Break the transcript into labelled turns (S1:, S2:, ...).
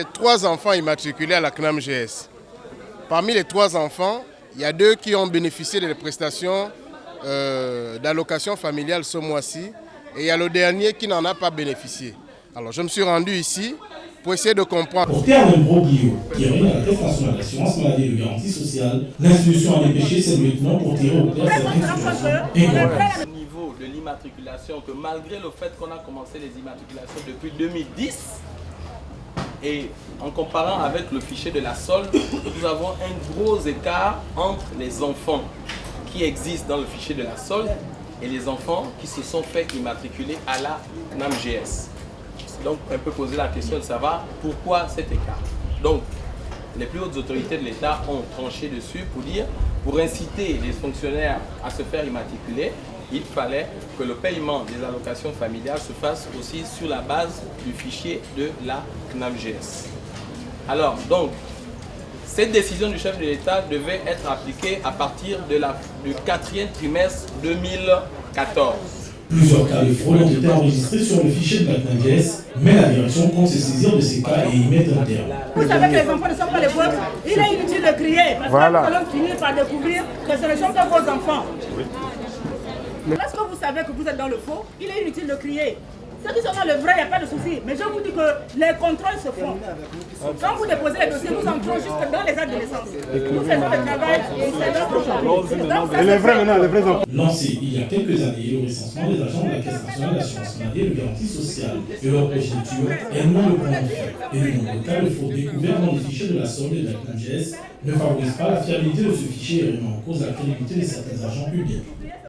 S1: j'ai 3 enfants immatriculés à la CNAMGS. Parmi les 3 enfants, il y a 2 qui ont bénéficié des prestations d'allocation familiale ce mois-ci. Et il y a le dernier qui n'en a pas bénéficié. Alors je me suis rendu ici pour essayer de comprendre.
S2: Porté à un broglio qui est à la Caisse nationale d'assurance maladie et de garantie sociale, l'institution a dépêché ses lieutenants pour tirer au clair certaines situations incongrues.
S3: Au niveau de l'immatriculation, que malgré le fait qu'on a commencé les immatriculations depuis 2010, et en comparant avec le fichier de la solde, nous avons un gros écart entre les enfants qui existent dans le fichier de la solde et les enfants qui se sont fait immatriculer à la CNAMGS. Donc, on peut poser la question de savoir pourquoi cet écart. Donc, les plus hautes autorités de l'État ont tranché dessus pour inciter les fonctionnaires à se faire immatriculer, il fallait que le paiement des allocations familiales se fasse aussi sur la base du fichier de la CNAMGS. Alors, donc, cette décision du chef de l'État devait être appliquée à partir du 4e trimestre 2014.
S2: Plusieurs cas de fraude ont été enregistrés sur le fichier de la CNAMGS, mais la direction compte se saisir de ces cas et y mettre un terme.
S4: Vous savez que les enfants ne sont pas les vôtres, il est inutile de crier, parce que nous allons finir par découvrir que ce ne sont pas vos enfants. Lorsque vous savez que vous êtes dans le faux, il est inutile de crier. Ceux qui sont dans le vrai, il n'y a pas de souci. Mais je vous dis que les contrôles se font. Quand vous déposez les dossiers, nous entrons jusque dans les actes de naissance. Nous faisons le travail et c'est notre travail. Et les vrais maintenant, les vrais enfants.
S2: Lancé il y a quelques années, le recensement des agents de la Caisse nationale d'assurance maladie et de garantie sociale et leur progéniture est loin de prendre fin. Et le nombre de cas de fraude découverts dans les fichiers de la solde et de la CNAMGS ne favorise pas la fiabilité de ce fichier et remet en cause la crédibilité de certains agents publics.